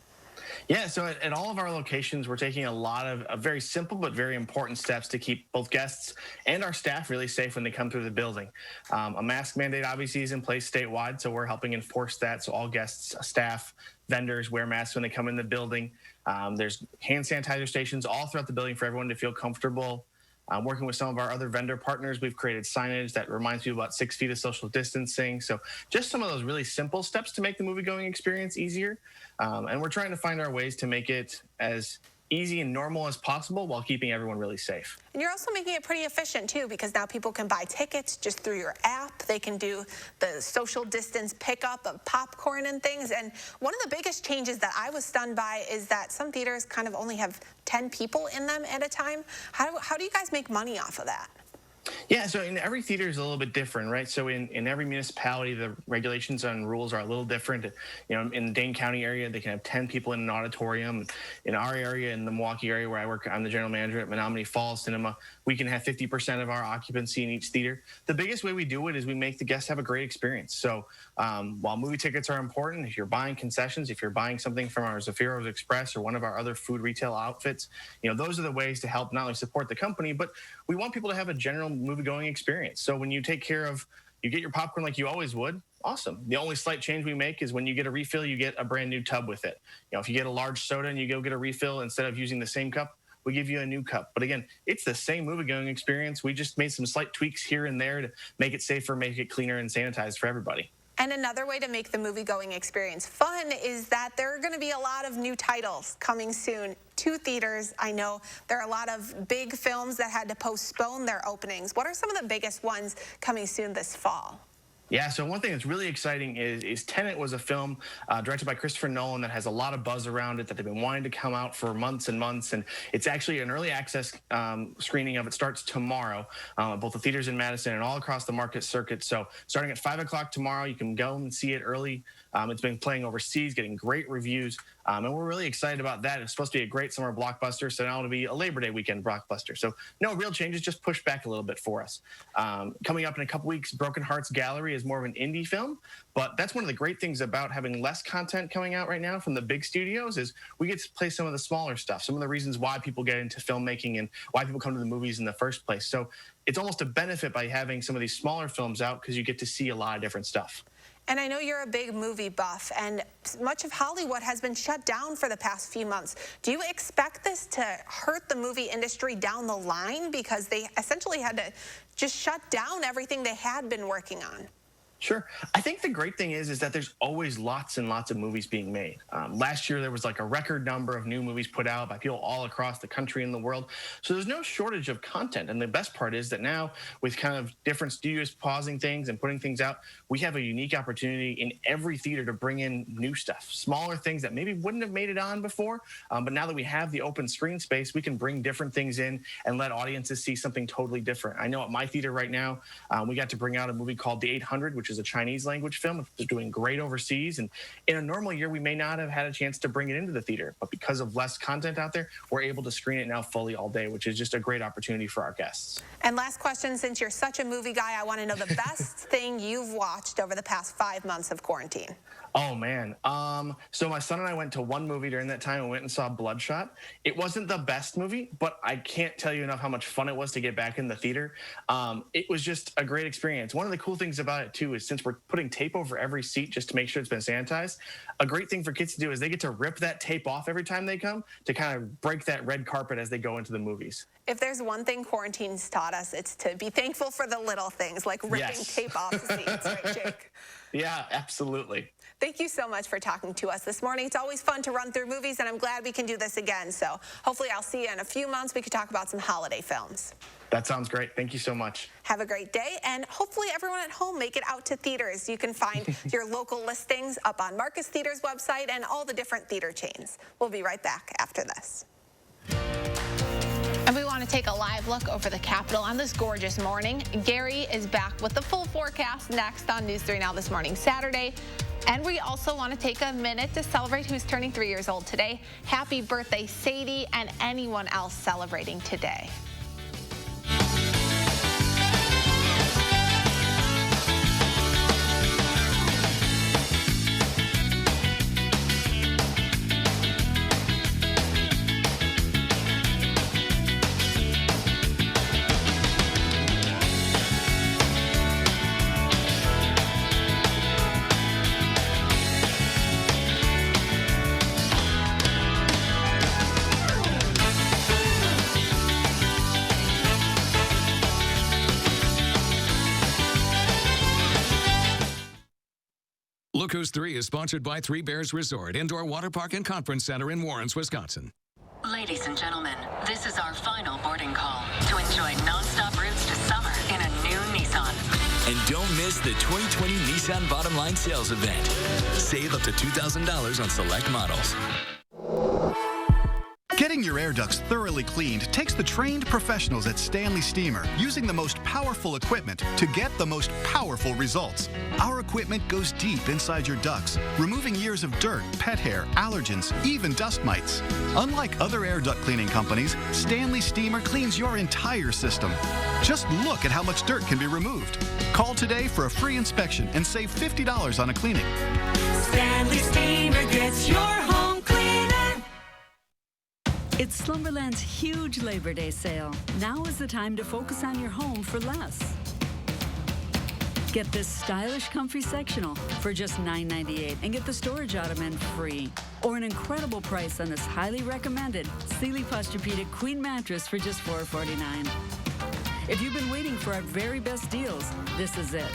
Yeah, so at all of our locations, we're taking a lot of very simple but very important steps to keep both guests and our staff really safe when they come through the building. A mask mandate obviously is in place statewide, so we're helping enforce that. So all guests, staff, vendors wear masks when they come in the building. There's hand sanitizer stations all throughout the building for everyone to feel comfortable. Working with some of our other vendor partners, we've created signage that reminds people about 6 feet of social distancing. So just some of those really simple steps to make the movie-going experience easier. And we're trying to find our ways to make it as easy and normal as possible while keeping everyone really safe. And you're also making it pretty efficient too, because now people can buy tickets just through your app. They can do the social distance pickup of popcorn and things. And one of the biggest changes that I was stunned by is that some theaters kind of only have 10 people in them at a time. How do you guys make money off of that? Yeah, so in every theater is a little bit different, right? So in every municipality, the regulations and rules are a little different. You know, in the Dane County area, they can have 10 people in an auditorium. In our area, in the Milwaukee area where I work, I'm the general manager at Menominee Falls Cinema. We can have 50% of our occupancy in each theater. The biggest way we do it is we make the guests have a great experience. So while movie tickets are important, if you're buying concessions, if you're buying something from our Zafiro's Express or one of our other food retail outfits, you know, those are the ways to help not only support the company, but we want people to have a general movie-going experience. So when you take care of, you get your popcorn like you always would, awesome. The only slight change we make is when you get a refill, you get a brand new tub with it. You know, if you get a large soda and you go get a refill, instead of using the same cup, we give you a new cup. But again, it's the same movie-going experience. We just made some slight tweaks here and there to make it safer, make it cleaner and sanitized for everybody. And another way to make the movie-going experience fun is that there are going to be a lot of new titles coming soon to theaters. I know there are a lot of big films that had to postpone their openings. What are some of the biggest ones coming soon this fall? Yeah, so one thing that's really exciting is Tenet was a film directed by Christopher Nolan that has a lot of buzz around it, that they've been wanting to come out for months and months, and it's actually an early access screening of it starts tomorrow at both the theaters in Madison and all across the Market Circuit. So starting at 5 o'clock tomorrow, you can go and see it early. It's been playing overseas, getting great reviews, and we're really excited about that. It's supposed to be a great summer blockbuster, so now it'll be a Labor Day weekend blockbuster. So no real changes, just pushed back a little bit for us. Coming up in a couple weeks, Broken Hearts Gallery is more of an indie film, but that's one of the great things about having less content coming out right now from the big studios is we get to play some of the smaller stuff, some of the reasons why people get into filmmaking and why people come to the movies in the first place. So it's almost a benefit by having some of these smaller films out because you get to see a lot of different stuff. And I know you're a big movie buff, and much of Hollywood has been shut down for the past few months. Do you expect this to hurt the movie industry down the line because they essentially had to just shut down everything they had been working on? Sure. I think the great thing is that there's always lots and lots of movies being made. Last year, there was like a record number of new movies put out by people all across the country and the world. So there's no shortage of content. And the best part is that now, with kind of different studios pausing things and putting things out, we have a unique opportunity in every theater to bring in new stuff, smaller things that maybe wouldn't have made it on before. But now that we have the open screen space, we can bring different things in and let audiences see something totally different. I know at my theater right now, we got to bring out a movie called The 800, which is a Chinese language film. It's doing great overseas. And in a normal year, we may not have had a chance to bring it into the theater. But because of less content out there, we're able to screen it now fully all day, which is just a great opportunity for our guests. And last question, since you're such a movie guy, I want to know the best thing you've watched over the past 5 months of quarantine. Oh, man. So my son and I went to one movie during that time and went and saw Bloodshot. It wasn't the best movie, but I can't tell you enough how much fun it was to get back in the theater. It was just a great experience. One of the cool things about it, too, is since we're putting tape over every seat just to make sure it's been sanitized, a great thing for kids to do is they get to rip that tape off every time they come to kind of break that red carpet as they go into the movies. If there's one thing quarantine's taught us, it's to be thankful for the little things, like ripping tape off the seats, right, Jake? Yeah, absolutely. Thank you so much for talking to us this morning. It's always fun to run through movies, and I'm glad we can do this again. So hopefully I'll see you in a few months. We could talk about some holiday films. That sounds great. Thank you so much. Have a great day, and hopefully everyone at home make it out to theaters. You can find your local listings up on Marcus Theater's website and all the different theater chains. We'll be right back after this. And we want to take a live look over the Capitol on this gorgeous morning. Gary is back with the full forecast next on News 3 Now This Morning, Saturday. And we also want to take a minute to celebrate who's turning 3 years old today. Happy birthday, Sadie, and anyone else celebrating today. Look Who's 3 is sponsored by Three Bears Resort, Indoor Water Park and Conference Center in Warrens, Wisconsin. Ladies and gentlemen, this is our final boarding call to enjoy nonstop routes to summer in a new Nissan. And don't miss the 2020 Nissan Bottom Line Sales Event. Save up to $2,000 on select models. Getting your air ducts thoroughly cleaned takes the trained professionals at Stanley Steamer using the most powerful equipment to get the most powerful results. Our equipment goes deep inside your ducts, removing years of dirt, pet hair, allergens, even dust mites. Unlike other air duct cleaning companies, Stanley Steamer cleans your entire system. Just look at how much dirt can be removed. Call today for a free inspection and save $50 on a cleaning. Stanley Steamer gets your home cleaner. It's Slumberland's huge Labor Day sale. Now is the time to focus on your home for less. Get this stylish, comfy sectional for just $9.98 and get the storage ottoman free. Or an incredible price on this highly recommended Sealy Posturepedic Queen mattress for just $449. If you've been waiting for our very best deals, this is it.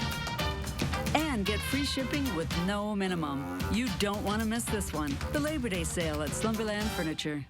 And get free shipping with no minimum. You don't want to miss this one. The Labor Day sale at Slumberland Furniture.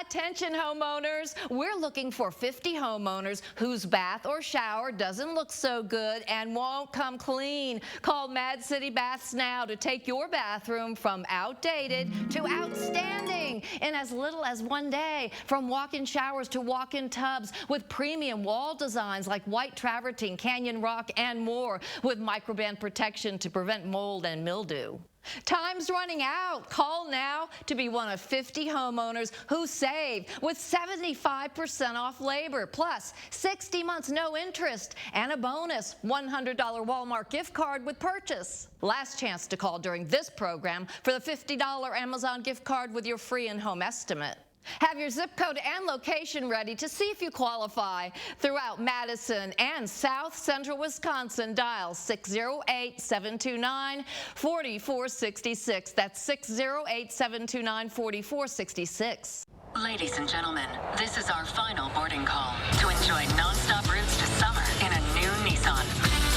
Attention homeowners, we're looking for 50 homeowners whose bath or shower doesn't look so good and won't come clean. Call Mad City Baths now to take your bathroom from outdated to outstanding in as little as 1 day. From walk-in showers to walk-in tubs with premium wall designs like white travertine, canyon rock, and more with microban protection to prevent mold and mildew. Time's running out. Call now to be one of 50 homeowners who save with 75% off labor, plus 60 months no interest, and a bonus $100 Walmart gift card with purchase. Last chance to call during this program for the $50 Amazon gift card with your free in-home estimate. Have your zip code and location ready to see if you qualify. Throughout Madison and South Central Wisconsin, dial 608-729-4466. That's 608-729-4466. Ladies and gentlemen, this is our final boarding call to enjoy nonstop routes to summer in a new Nissan.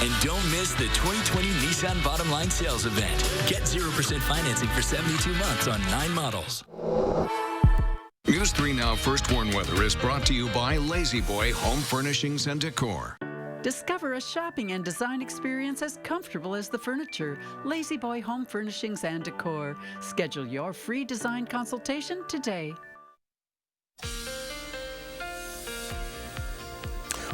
And don't miss the 2020 Nissan Bottom Line Sales Event. Get 0% financing for 72 months on 9 models. News 3 Now First Warn Weather is brought to you by Lazy Boy Home Furnishings and Decor. Discover a shopping and design experience as comfortable as the furniture. Lazy Boy Home Furnishings and Decor. Schedule your free design consultation today.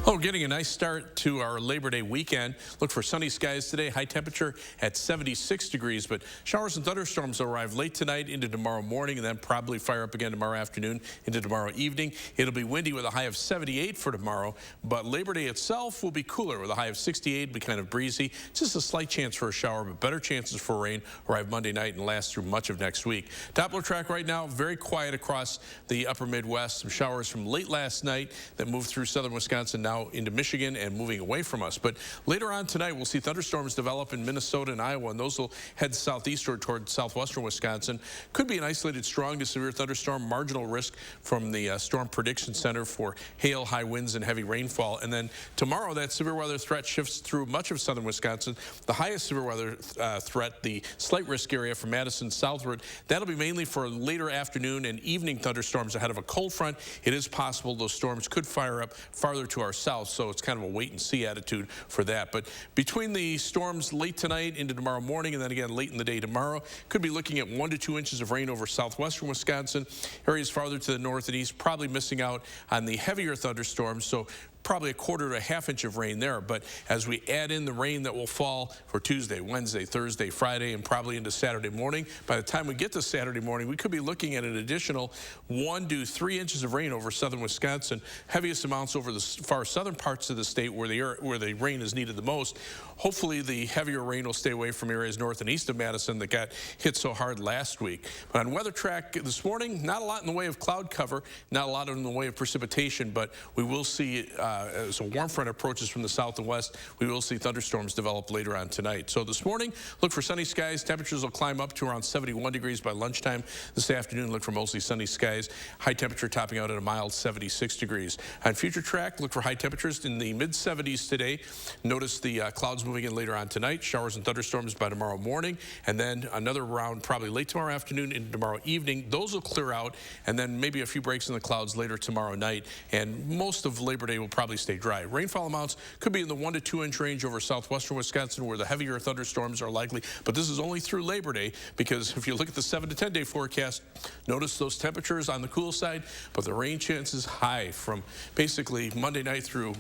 Oh, getting a nice start to our Labor Day weekend. Look for sunny skies today. High temperature at 76 degrees, but showers and thunderstorms will arrive late tonight into tomorrow morning and then probably fire up again tomorrow afternoon into tomorrow evening. It'll be windy with a high of 78 for tomorrow, but Labor Day itself will be cooler with a high of 68. It'll be kind of breezy. Just a slight chance for a shower, but better chances for rain arrive Monday night and last through much of next week. Doppler track right now, very quiet across the upper Midwest. Some showers from late last night that moved through southern Wisconsin now into Michigan and moving away from us. But later on tonight, we'll see thunderstorms develop in Minnesota and Iowa, and those will head southeastward toward southwestern Wisconsin. Could be an isolated strong to severe thunderstorm, marginal risk from the Storm Prediction Center for hail, high winds, and heavy rainfall. And then tomorrow, that severe weather threat shifts through much of southern Wisconsin. The highest severe weather threat, the slight risk area from Madison southward, that'll be mainly for later afternoon and evening thunderstorms ahead of a cold front. It is possible those storms could fire up farther to our south, so it's kind of a wait-and-see attitude for that. But between the storms late tonight into tomorrow morning and then again late in the day tomorrow, could be looking at 1 to 2 inches of rain over southwestern Wisconsin. Areas farther to the north and east probably missing out on the heavier thunderstorms, so probably 1/4 to 1/2 inch of rain there. But as we add in the rain that will fall for Tuesday, Wednesday, Thursday, Friday, and probably into Saturday morning, by the time we get to Saturday morning, we could be looking at an additional 1 to 3 inches of rain over southern Wisconsin. Heaviest amounts over the far southern parts of the state where the rain is needed the most. Hopefully the heavier rain will stay away from areas north and east of Madison that got hit so hard last week. But on weather track this morning, not a lot in the way of cloud cover, not a lot in the way of precipitation, but we will see as a warm front approaches from the south and west, we will see thunderstorms develop later on tonight. So this morning, look for sunny skies. Temperatures will climb up to around 71 degrees by lunchtime. This afternoon, look for mostly sunny skies. High temperature topping out at a mild 76 degrees. On future track, look for high temperatures in the mid-70s today. Notice the clouds moving in later on tonight. Showers and thunderstorms by tomorrow morning, and then another round probably late tomorrow afternoon into tomorrow evening. Those will clear out, and then maybe a few breaks in the clouds later tomorrow night. And most of Labor Day will probably stay dry. Rainfall amounts could be in the 1 to 2 inch range over southwestern Wisconsin where the heavier thunderstorms are likely, but this is only through Labor Day, because if you look at the 7 to 10 day forecast, notice those temperatures on the cool side, but the rain chances high from basically Monday night through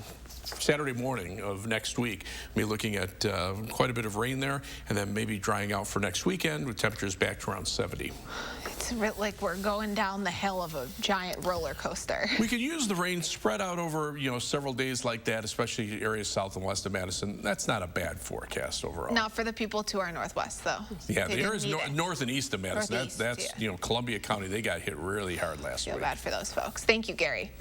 Saturday morning of next week. We'll be looking at quite a bit of rain there, and then maybe drying out for next weekend with temperatures back to around 70. It's like we're going down the hill of a giant roller coaster. We could use the rain spread out over, several days like that, especially areas south and west of Madison. That's not a bad forecast overall. Not for the people to our northwest, though. Yeah, the areas north and east of Madison. Northeast, that's Columbia County. They got hit really hard last week. Feel bad for those folks. Thank you, Gary.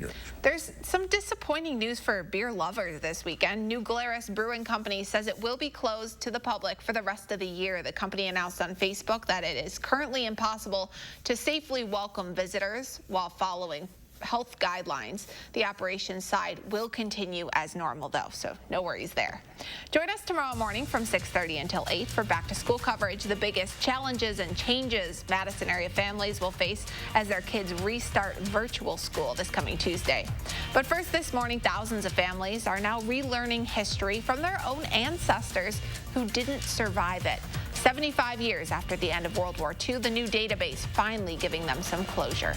There's some disappointing news for beer lovers this weekend. New Glarus Brewing Company says it will be closed to the public for the rest of the year. The company announced on Facebook that it is currently impossible to safely welcome visitors while following health guidelines. The operations side will continue as normal, though, so no worries there. Join us tomorrow morning from 6:30 until 8 for back-to-school coverage. The biggest challenges and changes Madison area families will face as their kids restart virtual school this coming Tuesday. But first this morning, thousands of families are now relearning history from their own ancestors who didn't survive it. 75 years after the end of World War II, the new database finally giving them some closure.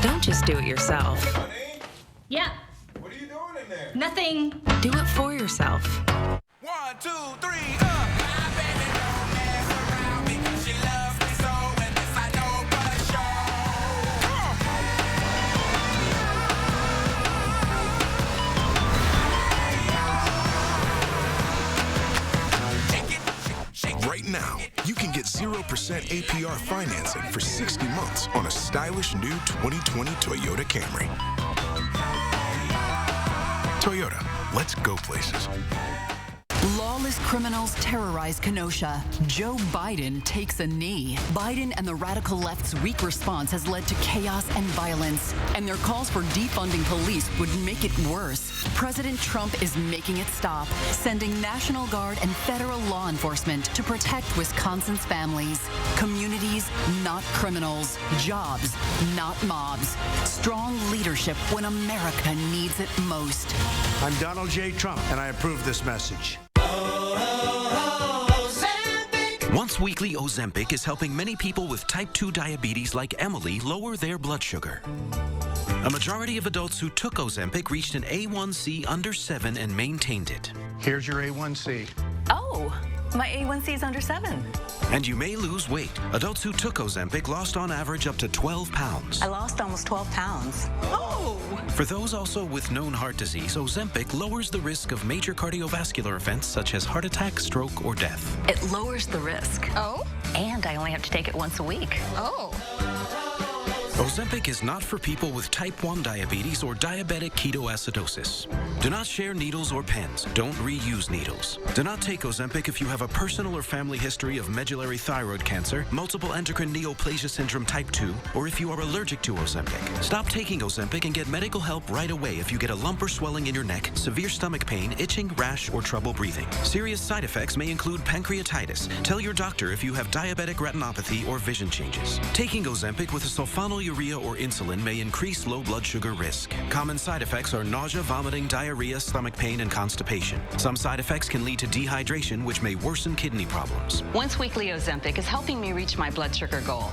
Don't just do it yourself. Yeah. What are you doing in there? Nothing. Do it for yourself. 1, 2, 3, My baby don't mess around me. She loves me so, and this I know for sure. Right now, you can get 0% APR financing for 60 months on a stylish new 2020 Toyota Camry. Toyota, let's go places. Lawless criminals terrorize Kenosha. Joe Biden takes a knee. Biden and the radical left's weak response has led to chaos and violence, and their calls for defunding police would make it worse. President Trump is making it stop, sending National Guard and federal law enforcement to protect Wisconsin's families. Communities, not criminals. Jobs, not mobs. Strong leadership when America needs it most. I'm Donald J. Trump, and I approve this message. Once Weekly Ozempic is helping many people with type 2 diabetes like Emily lower their blood sugar. A majority of adults who took Ozempic reached an A1C under 7 and maintained it. Here's your A1C. Oh, my A1C is under 7. And you may lose weight. Adults who took Ozempic lost on average up to 12 pounds. I lost almost 12 pounds. Oh! For those also with known heart disease, Ozempic lowers the risk of major cardiovascular events such as heart attack, stroke, or death. It lowers the risk. Oh? And I only have to take it once a week. Oh. Ozempic is not for people with type 1 diabetes or diabetic ketoacidosis. Do not share needles or pens. Don't reuse needles. Do not take Ozempic if you have a personal or family history of medullary thyroid cancer, multiple endocrine neoplasia syndrome type 2, or if you are allergic to Ozempic. Stop taking Ozempic and get medical help right away if you get a lump or swelling in your neck, severe stomach pain, itching, rash, or trouble breathing. Serious side effects may include pancreatitis. Tell your doctor if you have diabetic retinopathy or vision changes. Taking Ozempic with a sulfonylurea or insulin may increase low blood sugar risk. Common side effects are nausea, vomiting, diarrhea, stomach pain, and constipation. Some side effects can lead to dehydration, which may worsen kidney problems. Once Weekly Ozempic is helping me reach my blood sugar goal.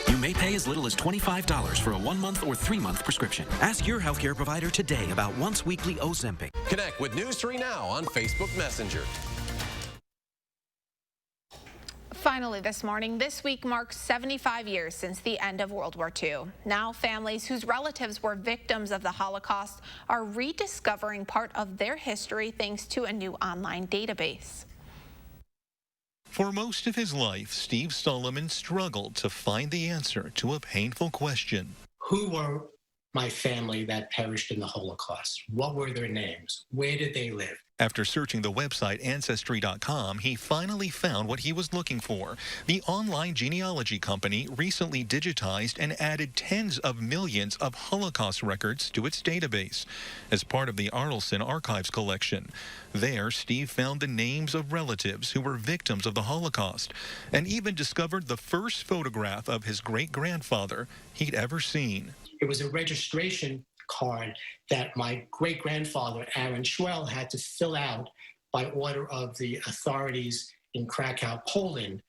You may pay as little as $25 for a 1-month or 3-month prescription. Ask your healthcare provider today about Once Weekly Ozempic. Connect with News 3 Now on Facebook Messenger. Finally this morning, this week marks 75 years since the end of World War II. Now families whose relatives were victims of the Holocaust are rediscovering part of their history thanks to a new online database. For most of his life, Steve Solomon struggled to find the answer to a painful question. Who were my family that perished in the Holocaust? What were their names? Where did they live? After searching the website Ancestry.com, he finally found what he was looking for. The online genealogy company recently digitized and added tens of millions of Holocaust records to its database as part of the Arlson Archives collection. There, Steve found the names of relatives who were victims of the Holocaust and even discovered the first photograph of his great-grandfather he'd ever seen. It was a registration card that my great-grandfather, Aaron Schwell, had to fill out by order of the authorities in Krakow, Poland,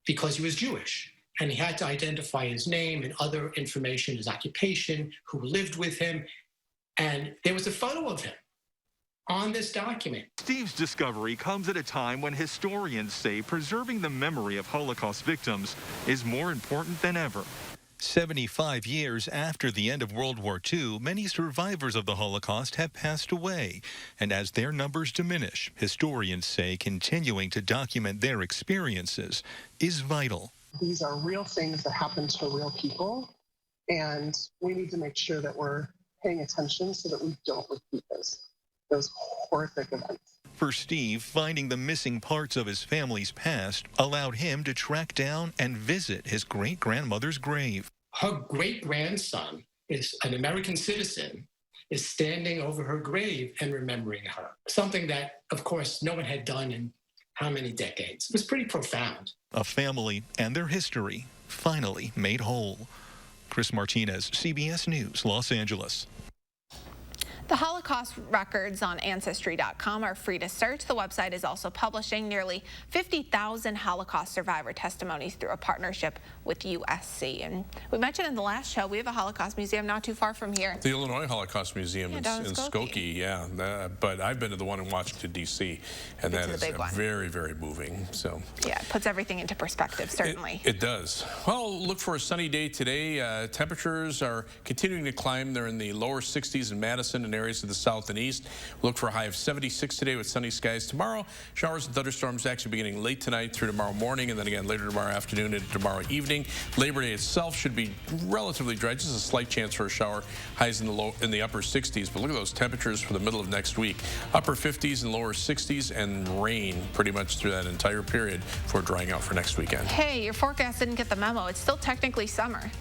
because he was Jewish. And he had to identify his name and other information, his occupation, who lived with him. And there was a photo of him on this document. Steve's discovery comes at a time when historians say preserving the memory of Holocaust victims is more important than ever. 75 years after the end of World War II, many survivors of the Holocaust have passed away. And as their numbers diminish, historians say continuing to document their experiences is vital. These are real things that happen to real people, and we need to make sure that we're paying attention so that we don't repeat those horrific events. For Steve, finding the missing parts of his family's past allowed him to track down and visit his great-grandmother's grave. Her great-grandson is an American citizen, is standing over her grave and remembering her. Something that, of course, no one had done in how many decades. It was pretty profound. A family and their history finally made whole. Chris Martinez, CBS News, Los Angeles. The Holocaust records on Ancestry.com are free to search. The website is also publishing nearly 50,000 Holocaust survivor testimonies through a partnership with USC. And we mentioned in the last show, we have a Holocaust museum not too far from here. The Illinois Holocaust Museum in Skokie, yeah. But I've been to the one in Washington, D.C., and that is very, very moving. So yeah, it puts everything into perspective, certainly. It does. Well, look for a sunny day today. Temperatures are continuing to climb. They're in the lower 60s in Madison and in areas of the south and east. Look for a high of 76 today with sunny skies. Tomorrow, showers and thunderstorms actually beginning late tonight through tomorrow morning, and then again later tomorrow afternoon and tomorrow evening. Labor Day itself should be relatively dry, just a slight chance for a shower. Highs in the upper 60s, but look at those temperatures for the middle of next week. Upper 50s and lower 60s, and rain pretty much through that entire period for drying out for next weekend. Hey, your forecast didn't get the memo. It's still technically summer.